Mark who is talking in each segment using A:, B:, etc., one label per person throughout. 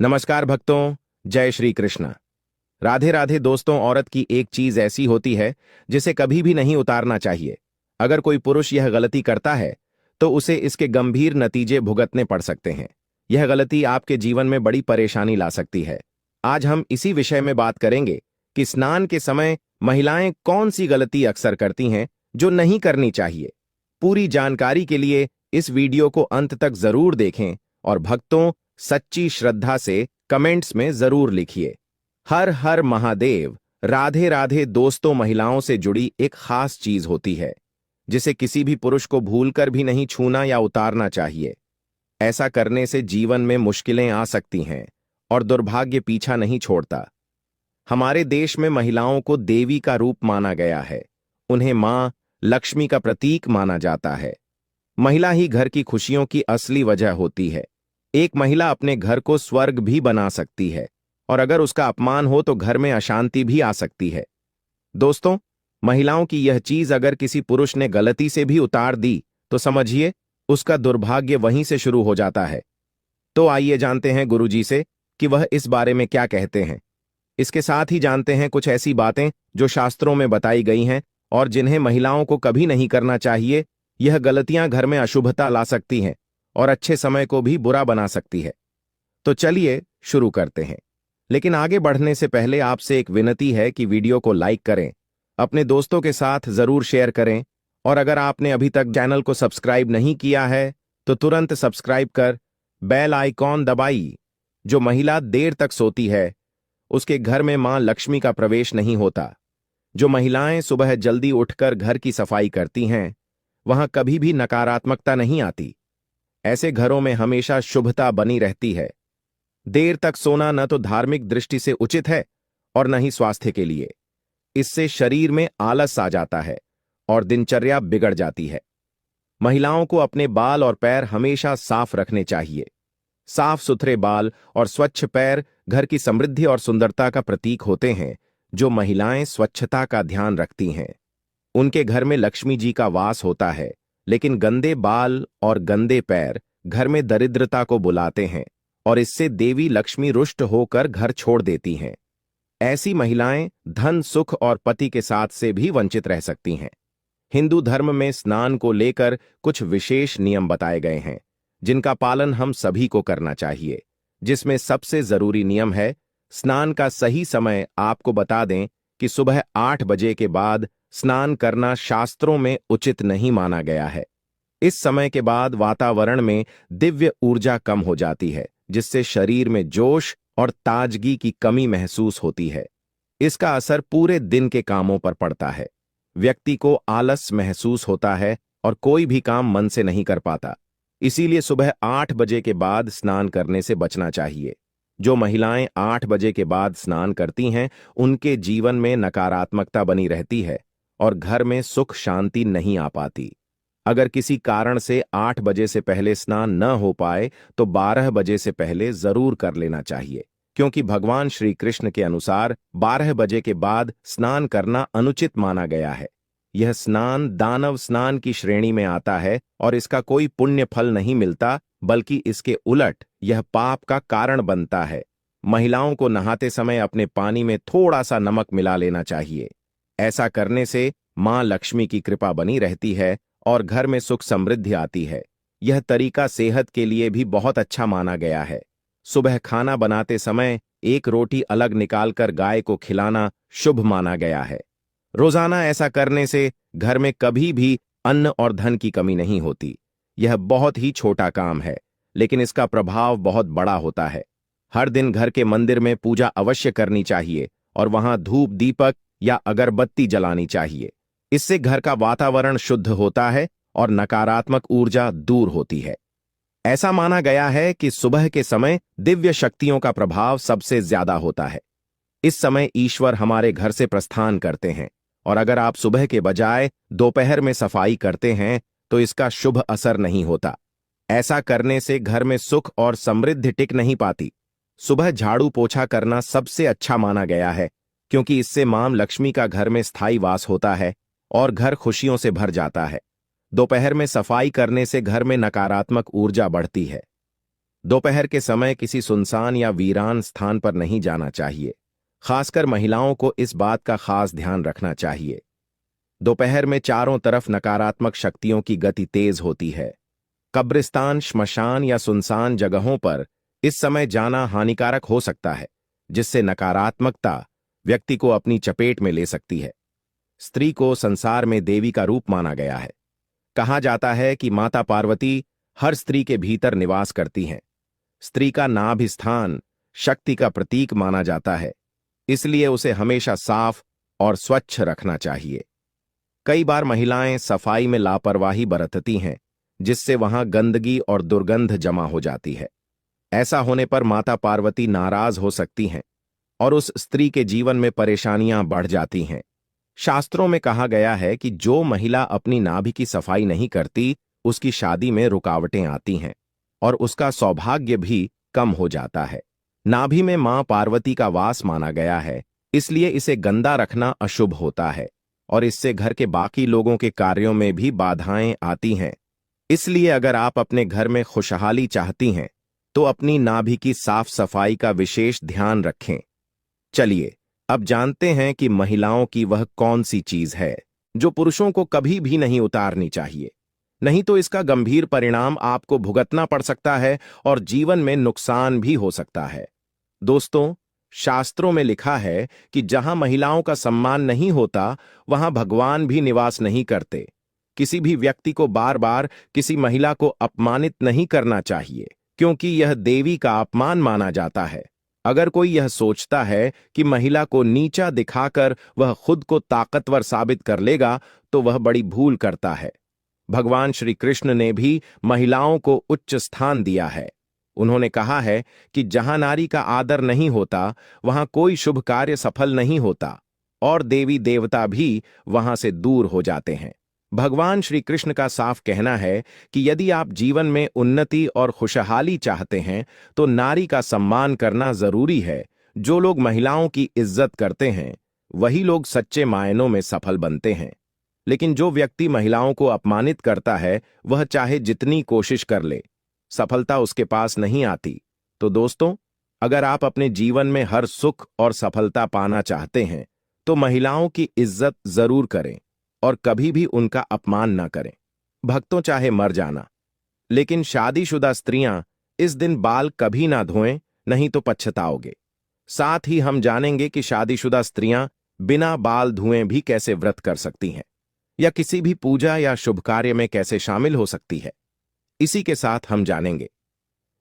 A: नमस्कार भक्तों, जय श्री कृष्ण। राधे राधे दोस्तों। औरत की एक चीज ऐसी होती है जिसे कभी भी नहीं उतारना चाहिए। अगर कोई पुरुष यह गलती करता है तो उसे इसके गंभीर नतीजे भुगतने पड़ सकते हैं। यह गलती आपके जीवन में बड़ी परेशानी ला सकती है। आज हम इसी विषय में बात करेंगे कि स्नान के समय महिलाएं कौन सी गलती अक्सर करती हैं जो नहीं करनी चाहिए। पूरी जानकारी के लिए इस वीडियो को अंत तक जरूर देखें और भक्तों, सच्ची श्रद्धा से कमेंट्स में जरूर लिखिए। हर हर महादेव। राधे राधे दोस्तों, महिलाओं से जुड़ी एक खास चीज होती है जिसे किसी भी पुरुष को भूलकर भी नहीं छूना या उतारना चाहिए। ऐसा करने से जीवन में मुश्किलें आ सकती हैं और दुर्भाग्य पीछा नहीं छोड़ता। हमारे देश में महिलाओं को देवी का रूप माना गया है। उन्हें मां लक्ष्मी का प्रतीक माना जाता है। महिला ही घर की खुशियों की असली वजह होती है। एक महिला अपने घर को स्वर्ग भी बना सकती है और अगर उसका अपमान हो तो घर में अशांति भी आ सकती है। दोस्तों, महिलाओं की यह चीज अगर किसी पुरुष ने गलती से भी उतार दी तो समझिए उसका दुर्भाग्य वहीं से शुरू हो जाता है। तो आइए जानते हैं गुरुजी से कि वह इस बारे में क्या कहते हैं। इसके साथ ही जानते हैं कुछ ऐसी बातें जो शास्त्रों में बताई गई हैं और जिन्हें महिलाओं को कभी नहीं करना चाहिए। यह गलतियां घर में अशुभता ला सकती हैं और अच्छे समय को भी बुरा बना सकती है। तो चलिए शुरू करते हैं। लेकिन आगे बढ़ने से पहले आपसे एक विनती है कि वीडियो को लाइक करें, अपने दोस्तों के साथ जरूर शेयर करें और अगर आपने अभी तक चैनल को सब्सक्राइब नहीं किया है तो तुरंत सब्सक्राइब कर बेल आइकॉन दबाइए। जो महिला देर तक सोती है उसके घर में मां लक्ष्मी का प्रवेश नहीं होता। जो महिलाएं सुबह जल्दी उठकर घर की सफाई करती हैं वहां कभी भी नकारात्मकता नहीं आती। ऐसे घरों में हमेशा शुभता बनी रहती है। देर तक सोना न तो धार्मिक दृष्टि से उचित है और न ही स्वास्थ्य के लिए। इससे शरीर में आलस आ जाता है और दिनचर्या बिगड़ जाती है। महिलाओं को अपने बाल और पैर हमेशा साफ रखने चाहिए। साफ सुथरे बाल और स्वच्छ पैर घर की समृद्धि और सुंदरता का प्रतीक होते हैं। जो महिलाएं स्वच्छता का ध्यान रखती हैं उनके घर में लक्ष्मी जी का वास होता है। लेकिन गंदे बाल और गंदे पैर घर में दरिद्रता को बुलाते हैं और इससे देवी लक्ष्मी रुष्ट होकर घर छोड़ देती हैं। ऐसी महिलाएं धन, सुख और पति के साथ से भी वंचित रह सकती हैं। हिंदू धर्म में स्नान को लेकर कुछ विशेष नियम बताए गए हैं जिनका पालन हम सभी को करना चाहिए। जिसमें सबसे जरूरी नियम है स्नान का सही समय। आपको बता दें कि सुबह 8 बजे के बाद स्नान करना शास्त्रों में उचित नहीं माना गया है। इस समय के बाद वातावरण में दिव्य ऊर्जा कम हो जाती है जिससे शरीर में जोश और ताजगी की कमी महसूस होती है। इसका असर पूरे दिन के कामों पर पड़ता है। व्यक्ति को आलस महसूस होता है और कोई भी काम मन से नहीं कर पाता। इसीलिए सुबह 8 बजे के बाद स्नान करने से बचना चाहिए। जो महिलाएं 8 बजे के बाद स्नान करती हैं उनके जीवन में नकारात्मकता बनी रहती है और घर में सुख शांति नहीं आ पाती। अगर किसी कारण से 8 बजे से पहले स्नान न हो पाए तो 12 बजे से पहले जरूर कर लेना चाहिए, क्योंकि भगवान श्री कृष्ण के अनुसार 12 बजे के बाद स्नान करना अनुचित माना गया है। यह स्नान दानव स्नान की श्रेणी में आता है और इसका कोई पुण्य फल नहीं मिलता, बल्कि इसके उलट यह पाप का कारण बनता है। महिलाओं को नहाते समय अपने पानी में थोड़ा सा नमक मिला लेना चाहिए। ऐसा करने से मां लक्ष्मी की कृपा बनी रहती है और घर में सुख समृद्धि आती है। यह तरीका सेहत के लिए भी बहुत अच्छा माना गया है। सुबह खाना बनाते समय एक रोटी अलग निकालकर गाय को खिलाना शुभ माना गया है। रोजाना ऐसा करने से घर में कभी भी अन्न और धन की कमी नहीं होती। यह बहुत ही छोटा काम है लेकिन इसका प्रभाव बहुत बड़ा होता है। हर दिन घर के मंदिर में पूजा अवश्य करनी चाहिए और वहां धूप दीपक या अगरबत्ती जलानी चाहिए। इससे घर का वातावरण शुद्ध होता है और नकारात्मक ऊर्जा दूर होती है। ऐसा माना गया है कि सुबह के समय दिव्य शक्तियों का प्रभाव सबसे ज्यादा होता है। इस समय ईश्वर हमारे घर से प्रस्थान करते हैं और अगर आप सुबह के बजाय दोपहर में सफाई करते हैं तो इसका शुभ असर नहीं होता। ऐसा करने से घर में सुख और समृद्धि टिक नहीं पाती। सुबह झाड़ू पोछा करना सबसे अच्छा माना गया है, क्योंकि इससे मां लक्ष्मी का घर में स्थायी वास होता है और घर खुशियों से भर जाता है। दोपहर में सफाई करने से घर में नकारात्मक ऊर्जा बढ़ती है। दोपहर के समय किसी सुनसान या वीरान स्थान पर नहीं जाना चाहिए। खासकर महिलाओं को इस बात का खास ध्यान रखना चाहिए। दोपहर में चारों तरफ नकारात्मक शक्तियों की गति तेज होती है। कब्रिस्तान, श्मशान या सुनसान जगहों पर इस समय जाना हानिकारक हो सकता है, जिससे नकारात्मकता व्यक्ति को अपनी चपेट में ले सकती है। स्त्री को संसार में देवी का रूप माना गया है। कहा जाता है कि माता पार्वती हर स्त्री के भीतर निवास करती हैं। स्त्री का नाभि स्थान शक्ति का प्रतीक माना जाता है, इसलिए उसे हमेशा साफ और स्वच्छ रखना चाहिए। कई बार महिलाएं सफाई में लापरवाही बरतती हैं, जिससे वहां गंदगी और दुर्गंध जमा हो जाती है। ऐसा होने पर माता पार्वती नाराज हो सकती हैं और उस स्त्री के जीवन में परेशानियां बढ़ जाती हैं। शास्त्रों में कहा गया है कि जो महिला अपनी नाभि की सफाई नहीं करती, उसकी शादी में रुकावटें आती हैं और उसका सौभाग्य भी कम हो जाता है। नाभि में मां पार्वती का वास माना गया है, इसलिए इसे गंदा रखना अशुभ होता है और इससे घर के बाकी लोगों के कार्यों में भी बाधाएं आती हैं। इसलिए अगर आप अपने घर में खुशहाली चाहती हैं, तो अपनी नाभि की साफ सफाई का विशेष ध्यान रखें। चलिए अब जानते हैं कि महिलाओं की वह कौन सी चीज है जो पुरुषों को कभी भी नहीं उतारनी चाहिए, नहीं तो इसका गंभीर परिणाम आपको भुगतना पड़ सकता है और जीवन में नुकसान भी हो सकता है। दोस्तों, शास्त्रों में लिखा है कि जहां महिलाओं का सम्मान नहीं होता, वहां भगवान भी निवास नहीं करते। किसी भी व्यक्ति को बार बार किसी महिला को अपमानित नहीं करना चाहिए, क्योंकि यह देवी का अपमान माना जाता है। अगर कोई यह सोचता है कि महिला को नीचा दिखाकर वह खुद को ताकतवर साबित कर लेगा, तो वह बड़ी भूल करता है। भगवान श्री कृष्ण ने भी महिलाओं को उच्च स्थान दिया है। उन्होंने कहा है कि जहां नारी का आदर नहीं होता, वहां कोई शुभ कार्य सफल नहीं होता और देवी देवता भी वहां से दूर हो जाते हैं। भगवान श्री कृष्ण का साफ कहना है कि यदि आप जीवन में उन्नति और खुशहाली चाहते हैं, तो नारी का सम्मान करना जरूरी है। जो लोग महिलाओं की इज्जत करते हैं, वही लोग सच्चे मायनों में सफल बनते हैं। लेकिन जो व्यक्ति महिलाओं को अपमानित करता है, वह चाहे जितनी कोशिश कर ले, सफलता उसके पास नहीं आती। तो दोस्तों, अगर आप अपने जीवन में हर सुख और सफलता पाना चाहते हैं, तो महिलाओं की इज्जत जरूर करें और कभी भी उनका अपमान न करें। भक्तों, चाहे मर जाना, लेकिन शादीशुदा स्त्रियां इस दिन बाल कभी ना धोएं, नहीं तो पछताओगे। साथ ही हम जानेंगे कि शादीशुदा स्त्रियां बिना बाल धुए भी कैसे व्रत कर सकती हैं या किसी भी पूजा या शुभ कार्य में कैसे शामिल हो सकती है। इसी के साथ हम जानेंगे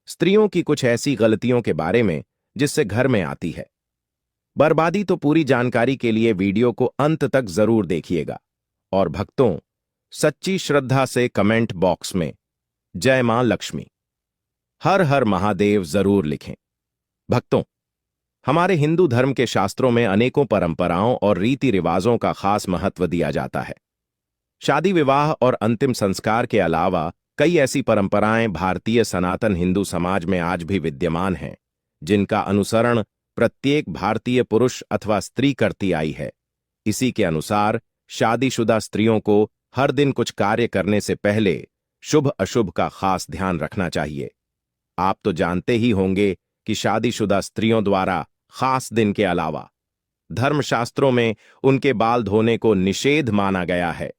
A: स्त्रियों की कुछ ऐसी गलतियों के बारे में जिससे घर में आती है बर्बादी। तो पूरी जानकारी के लिए वीडियो को अंत तक जरूर देखिएगा। और भक्तों, सच्ची श्रद्धा से कमेंट बॉक्स में जय मां लक्ष्मी, हर हर महादेव जरूर लिखें। भक्तों, हमारे हिंदू धर्म के शास्त्रों में अनेकों परंपराओं और रीति रिवाजों का खास महत्व दिया जाता है। शादी, विवाह और अंतिम संस्कार के अलावा कई ऐसी परंपराएं भारतीय सनातन हिंदू समाज में आज भी विद्यमान हैं, जिनका अनुसरण प्रत्येक भारतीय पुरुष अथवा स्त्री करती आई है। इसी के अनुसार शादीशुदा स्त्रियों को हर दिन कुछ कार्य करने से पहले शुभ अशुभ का खास ध्यान रखना चाहिए। आप तो जानते ही होंगे कि शादीशुदा स्त्रियों द्वारा खास दिन के अलावा धर्मशास्त्रों में उनके बाल धोने को निषेध माना गया है।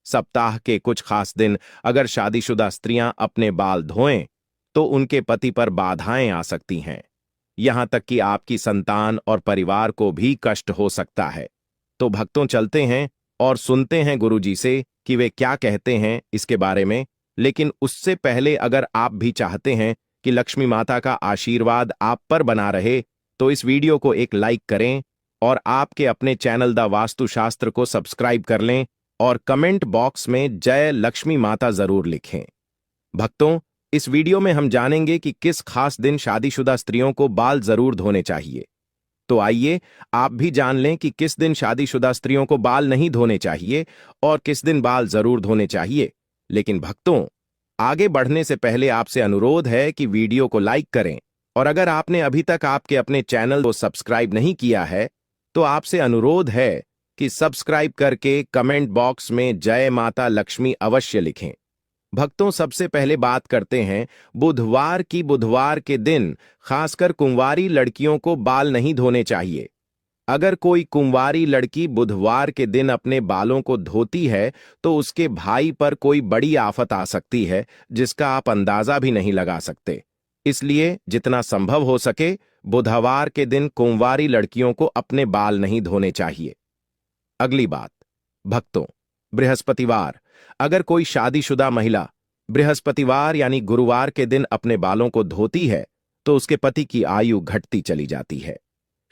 A: सप्ताह के कुछ खास दिन अगर शादीशुदा स्त्रियां अपने बाल धोएं, तो उनके पति पर बाधाएं आ सकती हैं। यहां तक कि आपकी संतान और परिवार को भी कष्ट हो सकता है। तो भक्तों, चलते हैं और सुनते हैं गुरुजी से कि वे क्या कहते हैं इसके बारे में। लेकिन उससे पहले अगर आप भी चाहते हैं कि लक्ष्मी माता का आशीर्वाद आप पर बना रहे, तो इस वीडियो को एक लाइक करें और आपके अपने चैनल द वास्तुशास्त्र को सब्सक्राइब कर लें और कमेंट बॉक्स में जय लक्ष्मी माता जरूर लिखें। भक्तों, इस वीडियो में हम जानेंगे कि किस खास दिन शादीशुदा स्त्रियों को बाल जरूर धोने चाहिए। तो आइए आप भी जान लें कि किस दिन शादीशुदा स्त्रियों को बाल नहीं धोने चाहिए और किस दिन बाल जरूर धोने चाहिए। लेकिन भक्तों, आगे बढ़ने से पहले आपसे अनुरोध है कि वीडियो को लाइक करें और अगर आपने अभी तक आपके अपने चैनल को सब्सक्राइब नहीं किया है, तो आपसे अनुरोध है कि सब्सक्राइब करके कमेंट बॉक्स में जय माता लक्ष्मी अवश्य लिखें। भक्तों, सबसे पहले बात करते हैं बुधवार की। बुधवार के दिन खासकर कुंवारी लड़कियों को बाल नहीं धोने चाहिए। अगर कोई कुंवारी लड़की बुधवार के दिन अपने बालों को धोती है तो उसके भाई पर कोई बड़ी आफत आ सकती है, जिसका आप अंदाजा भी नहीं लगा सकते। इसलिए जितना संभव हो सके बुधवार के दिन कुंवारी लड़कियों को अपने बाल नहीं धोने चाहिए। अगली बात, भक्तों, बृहस्पतिवार। अगर कोई शादीशुदा महिला बृहस्पतिवार यानी गुरुवार के दिन अपने बालों को धोती है तो उसके पति की आयु घटती चली जाती है।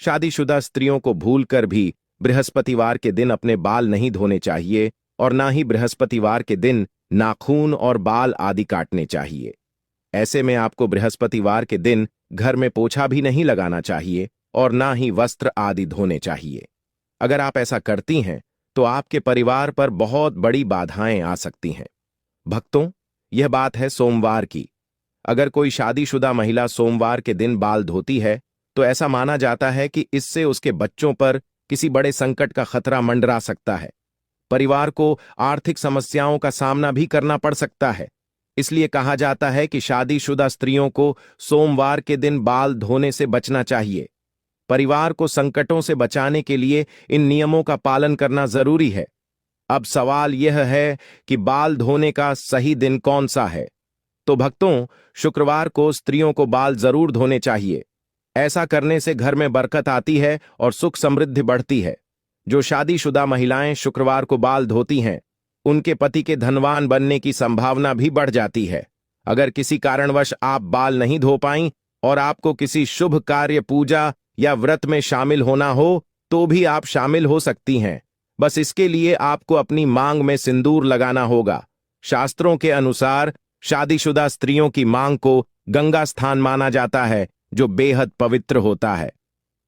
A: शादीशुदा स्त्रियों को भूलकर भी बृहस्पतिवार के दिन अपने बाल नहीं धोने चाहिए और ना ही बृहस्पतिवार के दिन नाखून और बाल आदि काटने चाहिए। ऐसे में आपको बृहस्पतिवार के दिन घर में पोछा भी नहीं लगाना चाहिए और ना ही वस्त्र आदि धोने चाहिए। अगर आप ऐसा करती हैं तो आपके परिवार पर बहुत बड़ी बाधाएं आ सकती हैं। भक्तों, यह बात है सोमवार की। अगर कोई शादीशुदा महिला सोमवार के दिन बाल धोती है तो ऐसा माना जाता है कि इससे उसके बच्चों पर किसी बड़े संकट का खतरा मंडरा सकता है। परिवार को आर्थिक समस्याओं का सामना भी करना पड़ सकता है। इसलिए कहा जाता है कि शादीशुदा स्त्रियों को सोमवार के दिन बाल धोने से बचना चाहिए। परिवार को संकटों से बचाने के लिए इन नियमों का पालन करना जरूरी है। अब सवाल यह है कि बाल धोने का सही दिन कौन सा है? तो भक्तों, शुक्रवार को स्त्रियों को बाल जरूर धोने चाहिए। ऐसा करने से घर में बरकत आती है और सुख समृद्धि बढ़ती है। जो शादीशुदा महिलाएं शुक्रवार को बाल धोती हैं, उनके पति के धनवान बनने की संभावना भी बढ़ जाती है। अगर किसी कारणवश आप बाल नहीं धो पाईं और आपको किसी शुभ कार्य, पूजा या व्रत में शामिल होना हो तो भी आप शामिल हो सकती हैं। बस इसके लिए आपको अपनी मांग में सिंदूर लगाना होगा। शास्त्रों के अनुसार शादीशुदा स्त्रियों की मांग को गंगा स्थान माना जाता है, जो बेहद पवित्र होता है।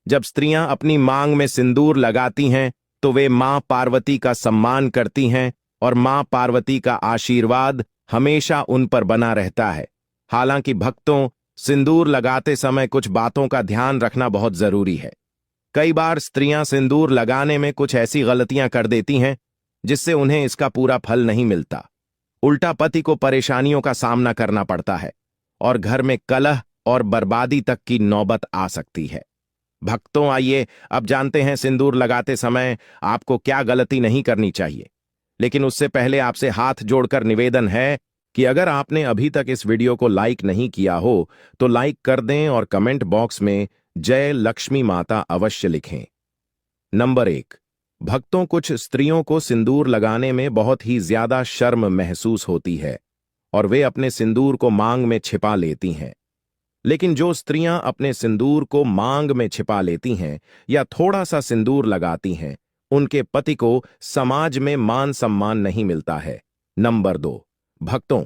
A: जब स्त्रियां अपनी मांग में सिंदूर लगाती हैं तो वे मां पार्वती का सम्मान करती हैं और मां पार्वती का आशीर्वाद हमेशा उन पर बना रहता है। हालांकि भक्तों, सिंदूर लगाते समय कुछ बातों का ध्यान रखना बहुत जरूरी है। कई बार स्त्रियां सिंदूर लगाने में कुछ ऐसी गलतियां कर देती हैं जिससे उन्हें इसका पूरा फल नहीं मिलता। उल्टा पति को परेशानियों का सामना करना पड़ता है और घर में कलह और बर्बादी तक की नौबत आ सकती है। भक्तों, आइए अब जानते हैं सिंदूर लगाते समय आपको क्या गलती नहीं करनी चाहिए। लेकिन उससे पहले आपसे हाथ जोड़कर निवेदन है कि अगर आपने अभी तक इस वीडियो को लाइक नहीं किया हो तो लाइक कर दें और कमेंट बॉक्स में जय लक्ष्मी माता अवश्य लिखें। नंबर 1, भक्तों, कुछ स्त्रियों को सिंदूर लगाने में बहुत ही ज्यादा शर्म महसूस होती है और वे अपने सिंदूर को मांग में छिपा लेती हैं। लेकिन जो स्त्रियां अपने सिंदूर को मांग में छिपा लेती हैं या थोड़ा सा सिंदूर लगाती हैं, उनके पति को समाज में मान सम्मान नहीं मिलता है। नंबर 2, भक्तों,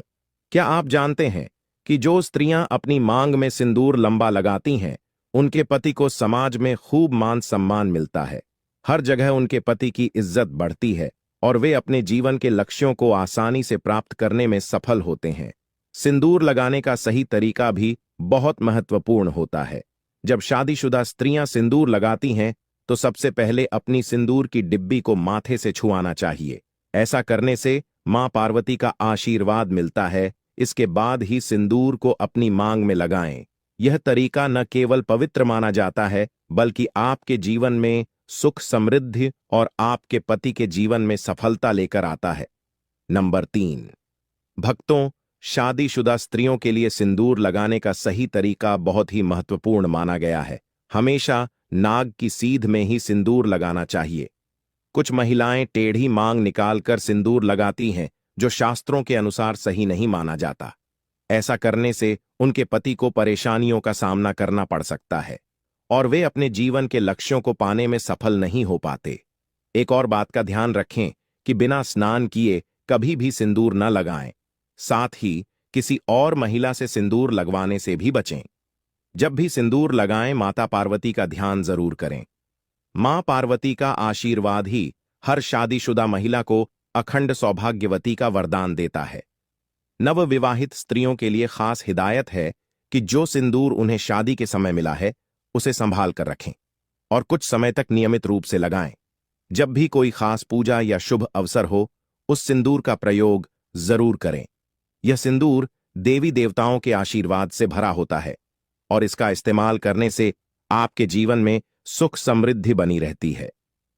A: क्या आप जानते हैं कि जो स्त्रियां अपनी मांग में सिंदूर लंबा लगाती हैं, उनके पति को समाज में खूब मान सम्मान मिलता है। हर जगह उनके पति की इज्जत बढ़ती है और वे अपने जीवन के लक्ष्यों को आसानी से प्राप्त करने में सफल होते हैं। सिंदूर लगाने का सही तरीका भी बहुत महत्वपूर्ण होता है। जब शादीशुदा स्त्रियां सिंदूर लगाती हैं तो सबसे पहले अपनी सिंदूर की डिब्बी को माथे से छुआना चाहिए। ऐसा करने से मां पार्वती का आशीर्वाद मिलता है। इसके बाद ही सिंदूर को अपनी मांग में लगाएं। यह तरीका न केवल पवित्र माना जाता है बल्कि आपके जीवन में सुख, समृद्धि और आपके पति के जीवन में सफलता लेकर आता है। नंबर 3, भक्तों, शादीशुदा स्त्रियों के लिए सिंदूर लगाने का सही तरीका बहुत ही महत्वपूर्ण माना गया है। हमेशा नाग की सीध में ही सिंदूर लगाना चाहिए। कुछ महिलाएं टेढ़ी मांग निकालकर सिंदूर लगाती हैं, जो शास्त्रों के अनुसार सही नहीं माना जाता। ऐसा करने से उनके पति को परेशानियों का सामना करना पड़ सकता है और वे अपने जीवन के लक्ष्यों को पाने में सफल नहीं हो पाते। एक और बात का ध्यान रखें कि बिना स्नान किए कभी भी सिंदूर न लगाएं। साथ ही किसी और महिला से सिंदूर लगवाने से भी बचें। जब भी सिंदूर लगाएं, माता पार्वती का ध्यान जरूर करें। मां पार्वती का आशीर्वाद ही हर शादीशुदा महिला को अखंड सौभाग्यवती का वरदान देता है। नवविवाहित स्त्रियों के लिए खास हिदायत है कि जो सिंदूर उन्हें शादी के समय मिला है उसे संभाल कर रखें और कुछ समय तक नियमित रूप से लगाएं। जब भी कोई खास पूजा या शुभ अवसर हो, उस सिंदूर का प्रयोग जरूर करें। यह सिंदूर देवी देवताओं के आशीर्वाद से भरा होता है और इसका इस्तेमाल करने से आपके जीवन में सुख समृद्धि बनी रहती है।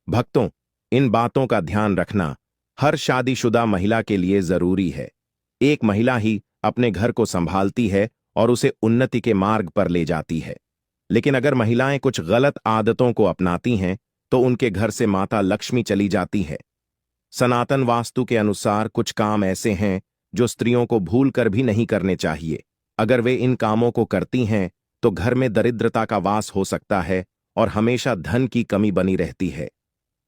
A: भक्तों, इन बातों का ध्यान रखना हर शादीशुदा महिला के लिए जरूरी है। एक महिला ही अपने घर को संभालती है और उसे उन्नति के मार्ग पर ले जाती है। लेकिन अगर महिलाएं कुछ गलत आदतों को अपनाती हैं तो उनके घर से माता लक्ष्मी चली जाती है। सनातन वास्तु के अनुसार कुछ काम ऐसे हैं जो स्त्रियों को भूलकर भी नहीं करने चाहिए। अगर वे इन कामों को करती हैं तो घर में दरिद्रता का वास हो सकता है और हमेशा धन की कमी बनी रहती है।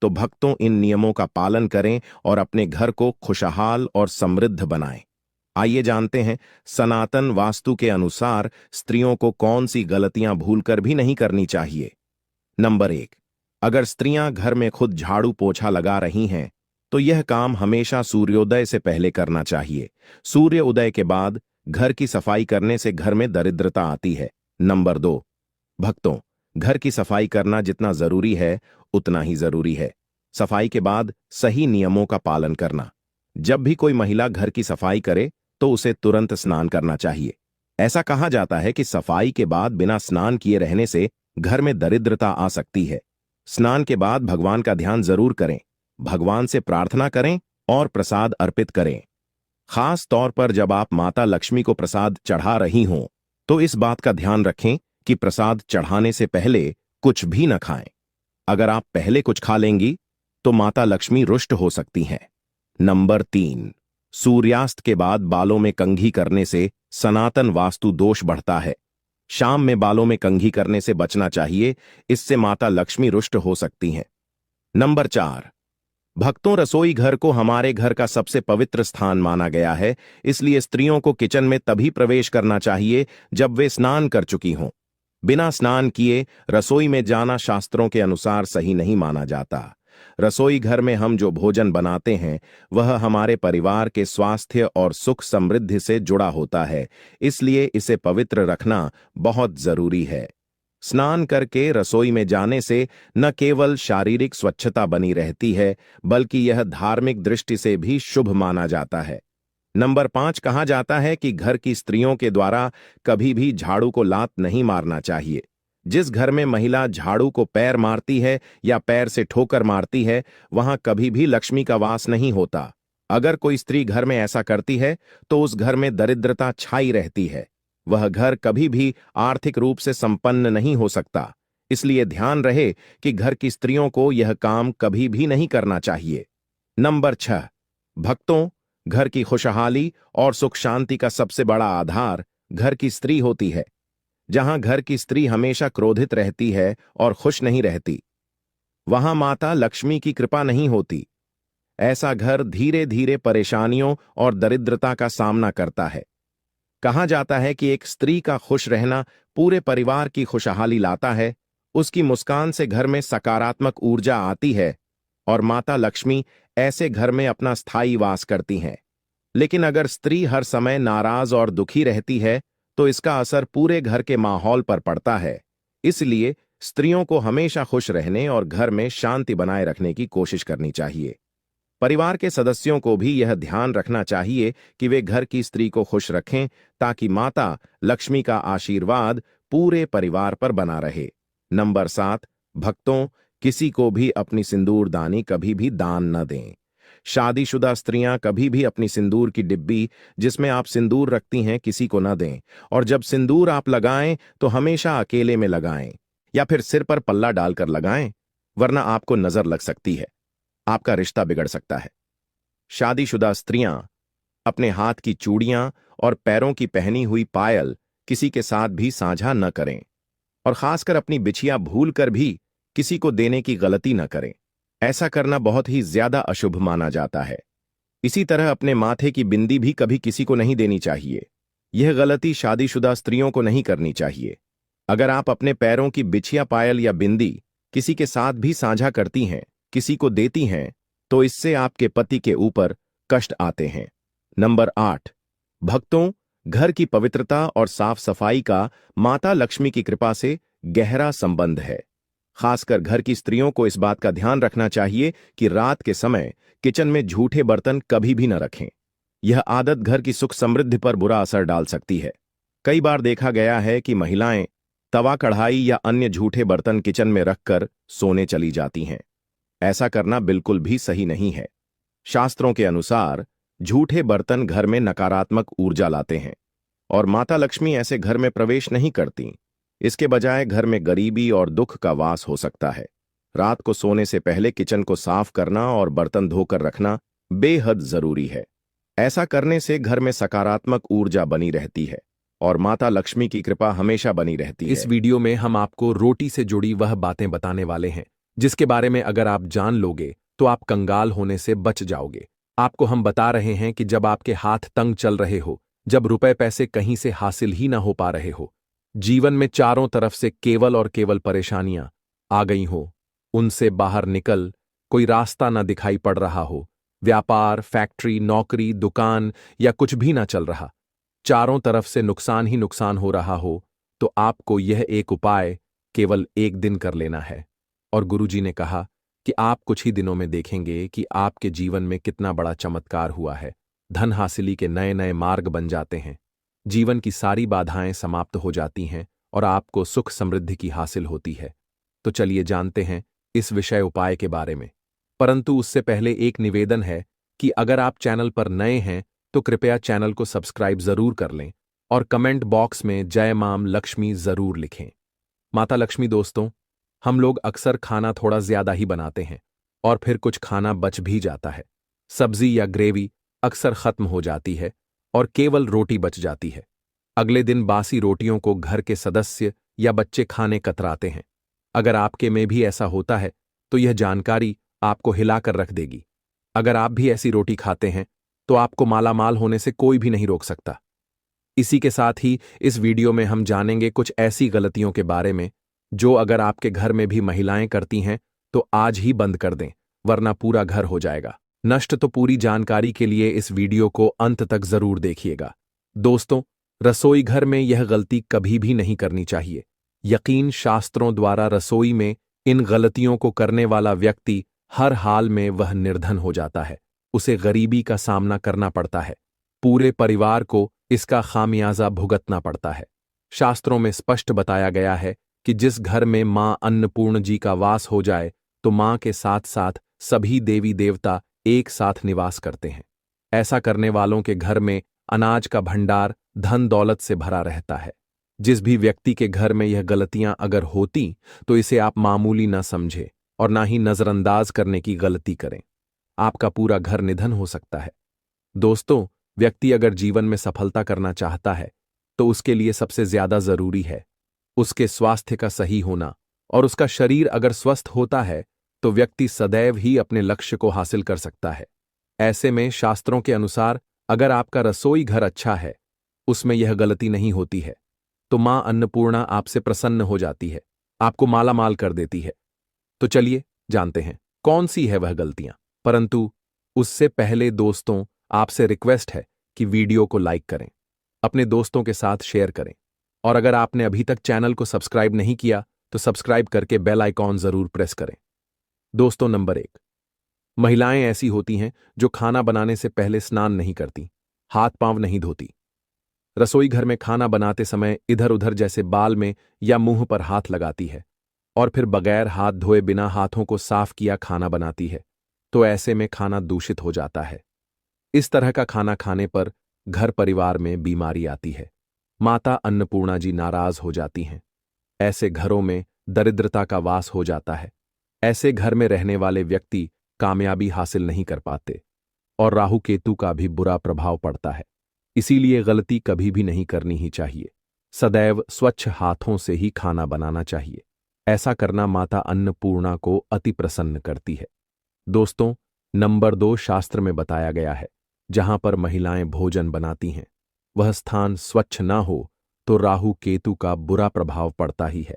A: तो भक्तों, इन नियमों का पालन करें और अपने घर को खुशहाल और समृद्ध बनाएं। आइए जानते हैं सनातन वास्तु के अनुसार स्त्रियों को कौन सी गलतियां भूलकर भी नहीं करनी चाहिए। नंबर 1, अगर स्त्रियां घर में खुद झाड़ू पोछा लगा रही हैं तो यह काम हमेशा सूर्योदय से पहले करना चाहिए। सूर्य उदय के बाद घर की सफाई करने से घर में दरिद्रता आती है। नंबर 2, भक्तों, घर की सफाई करना जितना जरूरी है उतना ही जरूरी है सफाई के बाद सही नियमों का पालन करना। जब भी कोई महिला घर की सफाई करे तो उसे तुरंत स्नान करना चाहिए। ऐसा कहा जाता है कि सफाई के बाद बिना स्नान किए रहने से घर में दरिद्रता आ सकती है। स्नान के बाद भगवान का ध्यान जरूर करें, भगवान से प्रार्थना करें और प्रसाद अर्पित करें। खास तौर पर जब आप माता लक्ष्मी को प्रसाद चढ़ा रही हों तो इस बात का ध्यान रखें कि प्रसाद चढ़ाने से पहले कुछ भी न खाएं। अगर आप पहले कुछ खा लेंगी तो माता लक्ष्मी रुष्ट हो सकती हैं। नंबर 3, सूर्यास्त के बाद बालों में कंघी करने से सनातन वास्तु दोष बढ़ता है। शाम में बालों में कंघी करने से बचना चाहिए, इससे माता लक्ष्मी रुष्ट हो सकती हैं। नंबर 4, भक्तों, रसोई घर को हमारे घर का सबसे पवित्र स्थान माना गया है, इसलिए स्त्रियों को किचन में तभी प्रवेश करना चाहिए जब वे स्नान कर चुकी हों। बिना स्नान किए रसोई में जाना शास्त्रों के अनुसार सही नहीं माना जाता। रसोई घर में हम जो भोजन बनाते हैं वह हमारे परिवार के स्वास्थ्य और सुख समृद्धि से जुड़ा होता है, इसलिए इसे पवित्र रखना बहुत जरूरी है। स्नान करके रसोई में जाने से न केवल शारीरिक स्वच्छता बनी रहती है बल्कि यह धार्मिक दृष्टि से भी शुभ माना जाता है। नंबर 5, कहा जाता है कि घर की स्त्रियों के द्वारा कभी भी झाड़ू को लात नहीं मारना चाहिए। जिस घर में महिला झाड़ू को पैर मारती है या पैर से ठोकर मारती है वहां कभी भी लक्ष्मी का वास नहीं होता। अगर कोई स्त्री घर में ऐसा करती है तो उस घर में दरिद्रता छाई रहती है। वह घर कभी भी आर्थिक रूप से संपन्न नहीं हो सकता। इसलिए ध्यान रहे कि घर की स्त्रियों को यह काम कभी भी नहीं करना चाहिए। नंबर 6, भक्तों, घर की खुशहाली और सुख शांति का सबसे बड़ा आधार घर की स्त्री होती है। जहां घर की स्त्री हमेशा क्रोधित रहती है और खुश नहीं रहती, वहां माता लक्ष्मी की कृपा नहीं होती। ऐसा घर धीरे धीरे परेशानियों और दरिद्रता का सामना करता है। कहा जाता है कि एक स्त्री का खुश रहना पूरे परिवार की खुशहाली लाता है। उसकी मुस्कान से घर में सकारात्मक ऊर्जा आती है और माता लक्ष्मी ऐसे घर में अपना स्थायी वास करती हैं। लेकिन अगर स्त्री हर समय नाराज और दुखी रहती है तो इसका असर पूरे घर के माहौल पर पड़ता है। इसलिए स्त्रियों को हमेशा खुश रहने और घर में शांति बनाए रखने की कोशिश करनी चाहिए। परिवार के सदस्यों को भी यह ध्यान रखना चाहिए कि वे घर की स्त्री को खुश रखें ताकि माता लक्ष्मी का आशीर्वाद पूरे परिवार पर बना रहे। नंबर 7, भक्तों, किसी को भी अपनी सिंदूरदानी कभी भी दान न दें। शादीशुदा स्त्रियां कभी भी अपनी सिंदूर की डिब्बी जिसमें आप सिंदूर रखती हैं किसी को न दें, और जब सिंदूर आप लगाएं तो हमेशा अकेले में लगाएं या फिर सिर पर पल्ला डालकर लगाएं, वरना आपको नजर लग सकती है, आपका रिश्ता बिगड़ सकता है। शादीशुदा स्त्रियां अपने हाथ की चूड़ियां और पैरों की पहनी हुई पायल किसी के साथ भी साझा न करें और खासकर अपनी बिछिया भूल कर भी किसी को देने की गलती न करें। ऐसा करना बहुत ही ज्यादा अशुभ माना जाता है। इसी तरह अपने माथे की बिंदी भी कभी किसी को नहीं देनी चाहिए। यह गलती शादीशुदा स्त्रियों को नहीं करनी चाहिए। अगर आप अपने पैरों की बिछिया पायल या बिंदी किसी के साथ भी साझा करती हैं, किसी को देती हैं, तो इससे आपके पति के ऊपर कष्ट आते हैं। नंबर 8, भक्तों, घर की पवित्रता और साफ सफाई का माता लक्ष्मी की कृपा से गहरा संबंध है। खासकर घर की स्त्रियों को इस बात का ध्यान रखना चाहिए कि रात के समय किचन में झूठे बर्तन कभी भी न रखें। यह आदत घर की सुख समृद्धि पर बुरा असर डाल सकती है। कई बार देखा गया है कि महिलाएं तवा कढ़ाई या अन्य झूठे बर्तन किचन में रखकर सोने चली जाती हैं। ऐसा करना बिल्कुल भी सही नहीं है। शास्त्रों के अनुसार झूठे बर्तन घर में नकारात्मक ऊर्जा लाते हैं और माता लक्ष्मी ऐसे घर में प्रवेश नहीं करती। इसके बजाय घर में गरीबी और दुख का वास हो सकता है। रात को सोने से पहले किचन को साफ करना और बर्तन धोकर रखना बेहद जरूरी है। ऐसा करने से घर में सकारात्मक ऊर्जा बनी रहती है और माता लक्ष्मी की कृपा हमेशा बनी रहती है।
B: इस वीडियो में हम आपको रोटी से जुड़ी वह बातें बताने वाले हैं जिसके बारे में अगर आप जान लोगे तो आप कंगाल होने से बच जाओगे। आपको हम बता रहे हैं कि जब आपके हाथ तंग चल रहे हो, जब रुपए पैसे कहीं से हासिल ही ना हो पा रहे हो, जीवन में चारों तरफ से केवल और केवल परेशानियां आ गई हो, उनसे बाहर निकल कोई रास्ता ना दिखाई पड़ रहा हो, व्यापार, फैक्ट्री, नौकरी, दुकान या कुछ भी ना चल रहा, चारों तरफ से नुकसान ही नुकसान हो रहा हो, तो आपको यह एक उपाय केवल एक दिन कर लेना है। और गुरुजी ने कहा कि आप कुछ ही दिनों में देखेंगे कि आपके जीवन में कितना बड़ा चमत्कार हुआ है। धन हासिली के नए नए मार्ग बन जाते हैं, जीवन की सारी बाधाएं समाप्त हो जाती हैं और आपको सुख समृद्धि की हासिल होती है। तो चलिए जानते हैं इस विषय उपाय के बारे में। परंतु उससे पहले एक निवेदन है कि अगर आप चैनल पर नए हैं तो कृपया चैनल को सब्सक्राइब जरूर कर लें और कमेंट बॉक्स में जय माम लक्ष्मी जरूर लिखें। माता लक्ष्मी दोस्तों, हम लोग अक्सर खाना थोड़ा ज्यादा ही बनाते हैं और फिर कुछ खाना बच भी जाता है। सब्जी या ग्रेवी अक्सर खत्म हो जाती है और केवल रोटी बच जाती है। अगले दिन बासी रोटियों को घर के सदस्य या बच्चे खाने कतराते हैं। अगर आपके में भी ऐसा होता है तो यह जानकारी आपको हिलाकर रख देगी। अगर आप भी ऐसी रोटी खाते हैं तो आपको मालामाल होने से कोई भी नहीं रोक सकता। इसी के साथ ही इस वीडियो में हम जानेंगे कुछ ऐसी गलतियों के बारे में जो अगर आपके घर में भी महिलाएं करती हैं तो आज ही बंद कर दें, वरना पूरा घर हो जाएगा नष्ट। तो पूरी जानकारी के लिए इस वीडियो को अंत तक जरूर देखिएगा। दोस्तों, रसोई घर में यह गलती कभी भी नहीं करनी चाहिए। यकीन शास्त्रों द्वारा रसोई में इन गलतियों को करने वाला व्यक्ति हर हाल में वह निर्धन हो जाता है, उसे गरीबी का सामना करना पड़ता है, पूरे परिवार को इसका खामियाजा भुगतना पड़ता है। शास्त्रों में स्पष्ट बताया गया है कि जिस घर में मां अन्नपूर्ण जी का वास हो जाए तो मां के साथ साथ सभी देवी देवता एक साथ निवास करते हैं। ऐसा करने वालों के घर में अनाज का भंडार धन दौलत से भरा रहता है। जिस भी व्यक्ति के घर में यह गलतियां अगर होती तो इसे आप मामूली न समझे और ना ही नजरअंदाज करने की गलती करें। आपका पूरा घर निधन हो सकता है। दोस्तों, व्यक्ति अगर जीवन में सफलता करना चाहता है तो उसके लिए सबसे ज्यादा जरूरी है उसके स्वास्थ्य का सही होना, और उसका शरीर अगर स्वस्थ होता है तो व्यक्ति सदैव ही अपने लक्ष्य को हासिल कर सकता है। ऐसे में शास्त्रों के अनुसार अगर आपका रसोई घर अच्छा है, उसमें यह गलती नहीं होती है, तो मां अन्नपूर्णा आपसे प्रसन्न हो जाती है, आपको मालामाल कर देती है। तो चलिए जानते हैं कौन सी है वह गलतियां। परंतु उससे पहले दोस्तों, आपसे रिक्वेस्ट है कि वीडियो को लाइक करें, अपने दोस्तों के साथ शेयर करें, और अगर आपने अभी तक चैनल को सब्सक्राइब नहीं किया तो सब्सक्राइब करके बेल आइकॉन जरूर प्रेस करें। दोस्तों, नंबर 1, महिलाएं ऐसी होती हैं जो खाना बनाने से पहले स्नान नहीं करती, हाथ पांव नहीं धोती। रसोई घर में खाना बनाते समय इधर उधर जैसे बाल में या मुंह पर हाथ लगाती है और फिर बगैर हाथ धोए बिना हाथों को साफ किया खाना बनाती है, तो ऐसे में खाना दूषित हो जाता है। इस तरह का खाना खाने पर घर परिवार में बीमारी आती है। माता अन्नपूर्णा जी नाराज हो जाती हैं। ऐसे घरों में दरिद्रता का वास हो जाता है। ऐसे घर में रहने वाले व्यक्ति कामयाबी हासिल नहीं कर पाते और राहु केतु का भी बुरा प्रभाव पड़ता है। इसीलिए गलती कभी भी नहीं करनी ही चाहिए। सदैव स्वच्छ हाथों से ही खाना बनाना चाहिए। ऐसा करना माता अन्नपूर्णा को अति प्रसन्न करती है। दोस्तों, नंबर 2, शास्त्र में बताया गया है जहां पर महिलाएं भोजन बनाती हैं वह स्थान स्वच्छ न हो तो राहु केतु का बुरा प्रभाव पड़ता ही है,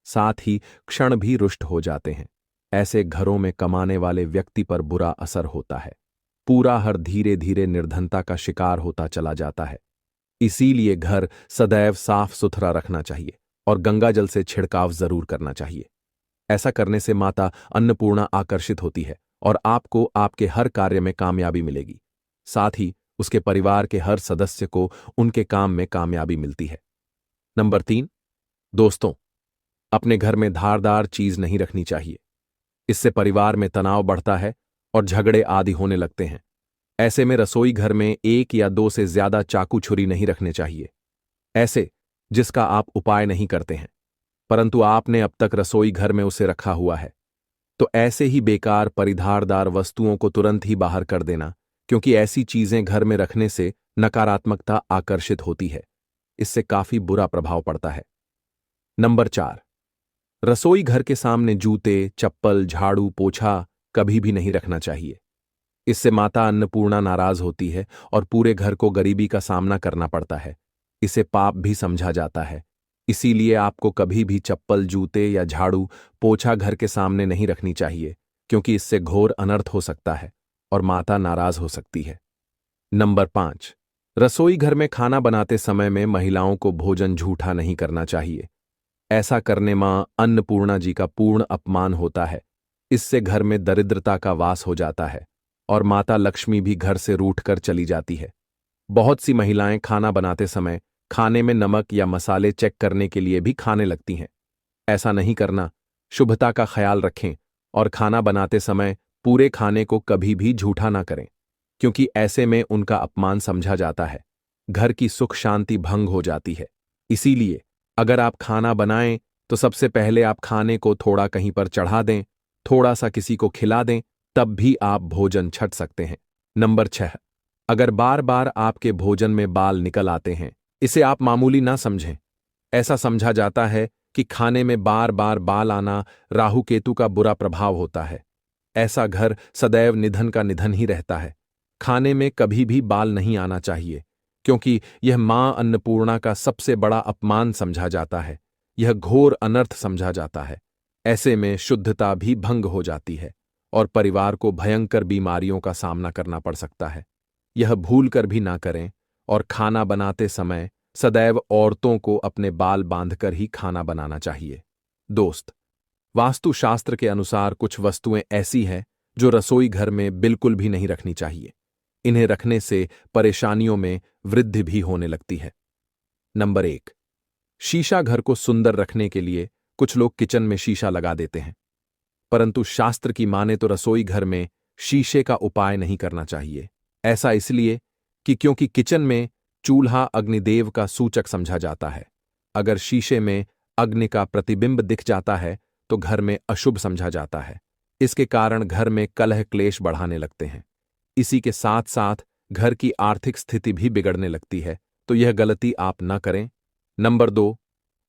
B: साथ ही क्षण भी रुष्ट हो जाते हैं। ऐसे घरों में कमाने वाले व्यक्ति पर बुरा असर होता है। पूरा हर धीरे धीरे निर्धनता का शिकार होता चला जाता है। इसीलिए घर सदैव साफ सुथरा रखना चाहिए और गंगा जल से छिड़काव जरूर करना चाहिए। ऐसा करने से माता अन्नपूर्णा आकर्षित होती है और आपको आपके हर कार्य में कामयाबी मिलेगी। साथ ही उसके परिवार के हर सदस्य को उनके काम में कामयाबी मिलती है। नंबर 3, दोस्तों, अपने घर में धारदार चीज नहीं रखनी चाहिए। इससे परिवार में तनाव बढ़ता है और झगड़े आदि होने लगते हैं। ऐसे में रसोई घर में 1 या 2 से ज्यादा चाकू छुरी नहीं रखने चाहिए, ऐसे जिसका आप उपाय नहीं करते हैं, परंतु आपने अब तक रसोई घर में उसे रखा हुआ है। तो ऐसे ही बेकार परिधारदार वस्तुओं को तुरंत ही बाहर कर देना, क्योंकि ऐसी चीजें घर में रखने से नकारात्मकता आकर्षित होती है। इससे काफी बुरा प्रभाव पड़ता है। नंबर 4, रसोई घर के सामने जूते, चप्पल, झाड़ू, पोछा कभी भी नहीं रखना चाहिए। इससे माता अन्नपूर्णा नाराज होती है और पूरे घर को गरीबी का सामना करना पड़ता है। इसे पाप भी समझा जाता है। इसीलिए आपको कभी भी चप्पल, जूते या झाड़ू, पोछा घर के सामने नहीं रखनी चाहिए, क्योंकि इससे घोर अनर्थ हो सकता है और माता नाराज हो सकती है। नंबर 5, रसोई घर में खाना बनाते समय में महिलाओं को भोजन झूठा नहीं करना चाहिए। ऐसा करने मां अन्नपूर्णा जी का पूर्ण अपमान होता है। इससे घर में दरिद्रता का वास हो जाता है और माता लक्ष्मी भी घर से रूठकर चली जाती है। बहुत सी महिलाएं खाना बनाते समय खाने में नमक या मसाले चेक करने के लिए भी खाने लगती हैं। ऐसा नहीं करना। शुभता का ख्याल रखें और खाना बनाते समय पूरे खाने को कभी भी झूठा ना करें, क्योंकि ऐसे में उनका अपमान समझा जाता है। घर की सुख शांति भंग हो जाती है। इसीलिए अगर आप खाना बनाएं तो सबसे पहले आप खाने को थोड़ा कहीं पर चढ़ा दें, थोड़ा सा किसी को खिला दें, तब भी आप भोजन छक सकते हैं। नंबर 6, अगर बार बार आपके भोजन में बाल निकल आते हैं, इसे आप मामूली ना समझें। ऐसा समझा जाता है कि खाने में बार बार बाल आना राहु केतु का बुरा प्रभाव होता है। ऐसा घर सदैव निधन का निधन ही रहता है। खाने में कभी भी बाल नहीं आना चाहिए, क्योंकि यह मां अन्नपूर्णा का सबसे बड़ा अपमान समझा जाता है। यह घोर अनर्थ समझा जाता है। ऐसे में शुद्धता भी भंग हो जाती है और परिवार को भयंकर बीमारियों का सामना करना पड़ सकता है। यह भूल कर भी ना करें और खाना बनाते समय सदैव औरतों को अपने बाल बांधकर ही खाना बनाना चाहिए। दोस्त, वास्तुशास्त्र के अनुसार कुछ वस्तुएं ऐसी हैं जो रसोई घर में बिल्कुल भी नहीं रखनी चाहिए। इन्हें रखने से परेशानियों में वृद्धि भी होने लगती है। नंबर 1, शीशा घर को सुंदर रखने के लिए कुछ लोग किचन में शीशा लगा देते हैं, परंतु शास्त्र की माने तो रसोई घर में शीशे का उपाय नहीं करना चाहिए। ऐसा इसलिए कि क्योंकि किचन में चूल्हा अग्निदेव का सूचक समझा जाता है। अगर शीशे में अग्नि का प्रतिबिंब दिख जाता है तो घर में अशुभ समझा जाता है। इसके कारण घर में कलह क्लेश बढ़ाने लगते हैं। इसी के साथ साथ घर की आर्थिक स्थिति भी बिगड़ने लगती है, तो यह गलती आप न करें। नंबर 2,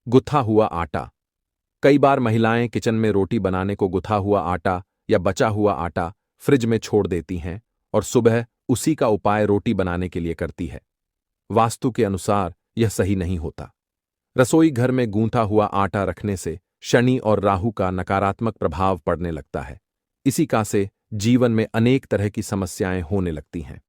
B: गुथा हुआ आटा। कई बार महिलाएं किचन में रोटी बनाने को गुथा हुआ आटा या बचा हुआ आटा फ्रिज में छोड़ देती हैं और सुबह उसी का उपाय रोटी बनाने के लिए करती है। वास्तु के अनुसार यह सही नहीं होता। रसोई घर में गूंथा हुआ आटा रखने से शनि और राहु का नकारात्मक प्रभाव पड़ने लगता है। इसी का से जीवन में अनेक तरह की समस्याएं होने लगती हैं।